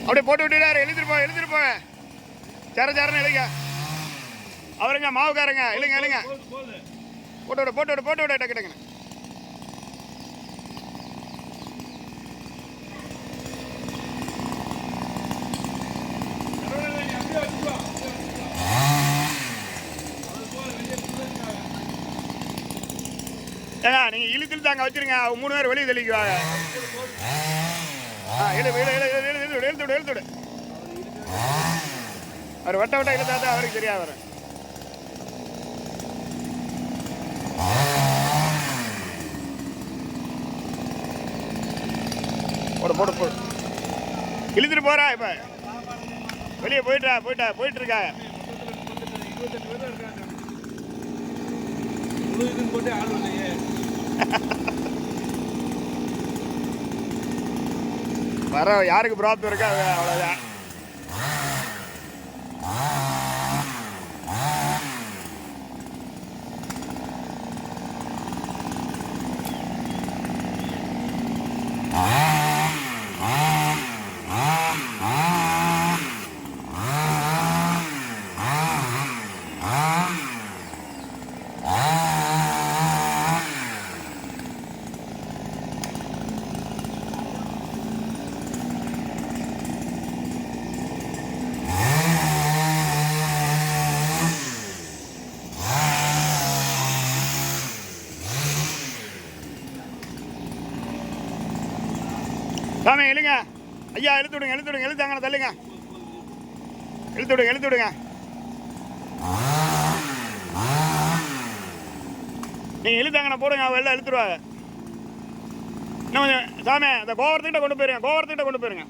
அப்படியே போட்டு விட்டுறாரு. எழுதிட்டு போங்க. சரன்னு எழுங்க. அவருங்க மாவுக்காரங்க எழுங்க. போட்டு விட டக்கு டக்குன்னு. ஏங்க நீங்கள் இழுத்து தாங்க வச்சுருங்க. அவங்க 3 பேர் வெளியே தெளிக்குவாங்க. எழுத்துடு. அவர் வட்ட இழுத்தா தான் அவருக்கு தெரியாது வர. போடு. இழுத்துட்டு போறா. இப்ப வெளியே போயிட்டு இருக்கா. வர யாருக்கு ப்ராப்ளம் இருக்கா அவ்வளோதான். சாமி எழுங்க. ஐயா எழுத்து விடுங்க. தள்ளுங்க. எழுத்து விடுங்க. நீங்கள் இழுத்தாங்கண்ணா போடுங்க. வெளில இழுத்துருவாங்க. இன்னும் கொஞ்சம் சாமி அந்த கோவரத்துக்கிட்ட கொண்டு போயிருங்க.